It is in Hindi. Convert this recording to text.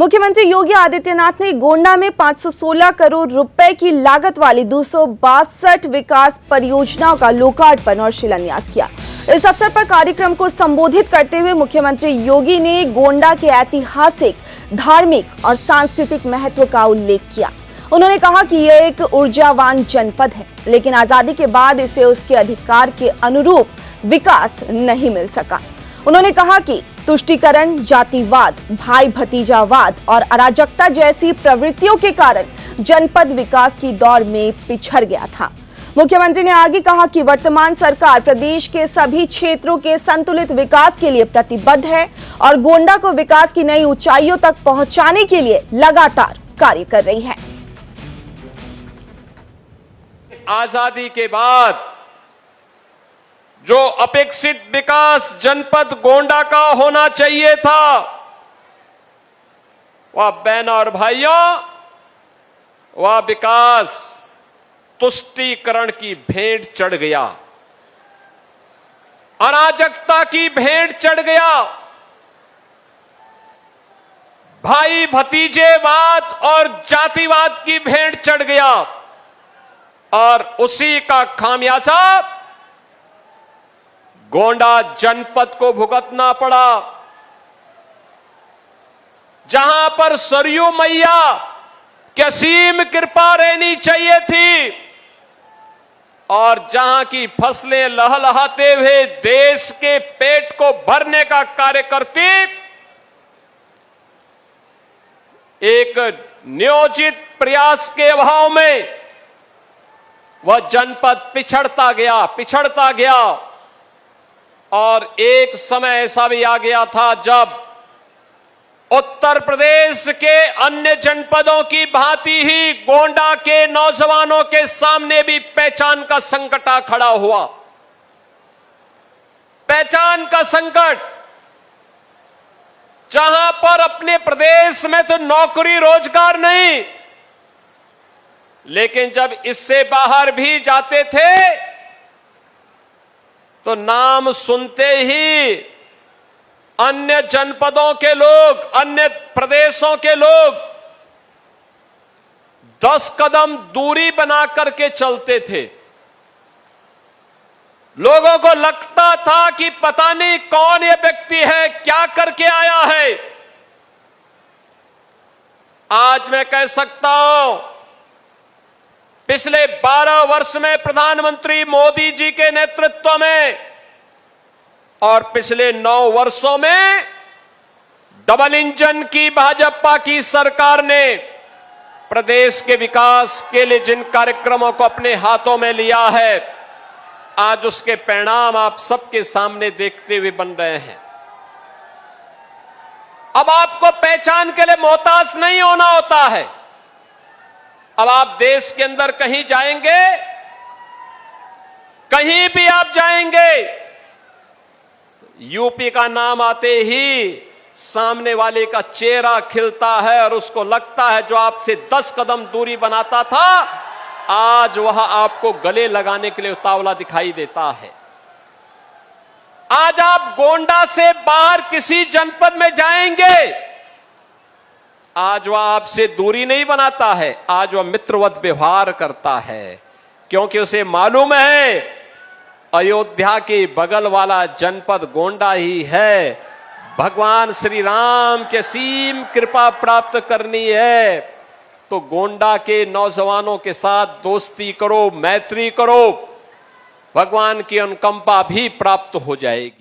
मुख्यमंत्री योगी आदित्यनाथ ने गोंडा में 516 करोड़ रुपए की लागत वाली 262 विकास परियोजनाओं का लोकार्पण और शिलान्यास किया। इस अवसर पर कार्यक्रम को संबोधित करते हुए मुख्यमंत्री योगी ने गोंडा के ऐतिहासिक, धार्मिक और सांस्कृतिक महत्व का उल्लेख किया। उन्होंने कहा कि यह एक ऊर्जावान जनपद है, लेकिन आजादी के बाद इसे उसके अधिकार के अनुरूप विकास नहीं मिल सका। उन्होंने कहा कि तुष्टीकरण, जातिवाद, भाई भतीजावाद और अराजकता जैसी प्रवृत्तियों के कारण जनपद विकास की दौड़ में पिछड़ गया था। मुख्यमंत्री ने आगे कहा कि वर्तमान सरकार प्रदेश के सभी क्षेत्रों के संतुलित विकास के लिए प्रतिबद्ध है और गोंडा को विकास की नई ऊंचाइयों तक पहुंचाने के लिए लगातार कार्य कर रही है। आजादी के बाद जो अपेक्षित विकास जनपद गोंडा का होना चाहिए था, वह बहनों और भाइयों, वह विकास तुष्टीकरण की भेंट चढ़ गया, अराजकता की भेंट चढ़ गया, भाई भतीजेवाद और जातिवाद की भेंट चढ़ गया और उसी का खामियाजा गोंडा जनपद को भुगतना पड़ा। जहां पर सरयू मैया की असीम कृपा रहनी चाहिए थी और जहां की फसलें लहलहाते हुए देश के पेट को भरने का कार्य करती, एक नियोजित प्रयास के अभाव में वह जनपद पिछड़ता गया और एक समय ऐसा भी आ गया था जब उत्तर प्रदेश के अन्य जनपदों की भांति ही गोंडा के नौजवानों के सामने भी पहचान का संकट आ खड़ा हुआ। पहचान का संकट, जहां पर अपने प्रदेश में तो नौकरी रोजगार नहीं, लेकिन जब इससे बाहर भी जाते थे तो नाम सुनते ही अन्य जनपदों के लोग, अन्य प्रदेशों के लोग 10 कदम दूरी बना करके चलते थे। लोगों को लगता था कि पता नहीं कौन ये व्यक्ति है, क्या करके आया है। आज मैं कह सकता हूं, पिछले 12 वर्ष में प्रधानमंत्री मोदी जी के नेतृत्व में और पिछले 9 वर्षों में डबल इंजन की भाजपा की सरकार ने प्रदेश के विकास के लिए जिन कार्यक्रमों को अपने हाथों में लिया है, आज उसके परिणाम आप सबके सामने देखते हुए बन रहे हैं। अब आपको पहचान के लिए मोहताज नहीं होना होता है। अब आप देश के अंदर कहीं जाएंगे, कहीं भी आप जाएंगे, यूपी का नाम आते ही सामने वाले का चेहरा खिलता है और उसको लगता है जो आपसे 10 कदम दूरी बनाता था, आज वह आपको गले लगाने के लिए उतावला दिखाई देता है। आज आप गोंडा से बाहर किसी जनपद में जाएंगे, आज वह आपसे दूरी नहीं बनाता है, आज वह मित्रवत व्यवहार करता है, क्योंकि उसे मालूम है अयोध्या के बगल वाला जनपद गोंडा ही है। भगवान श्री राम के असीम कृपा प्राप्त करनी है तो गोंडा के नौजवानों के साथ दोस्ती करो, मैत्री करो, भगवान की अनुकंपा भी प्राप्त हो जाएगी।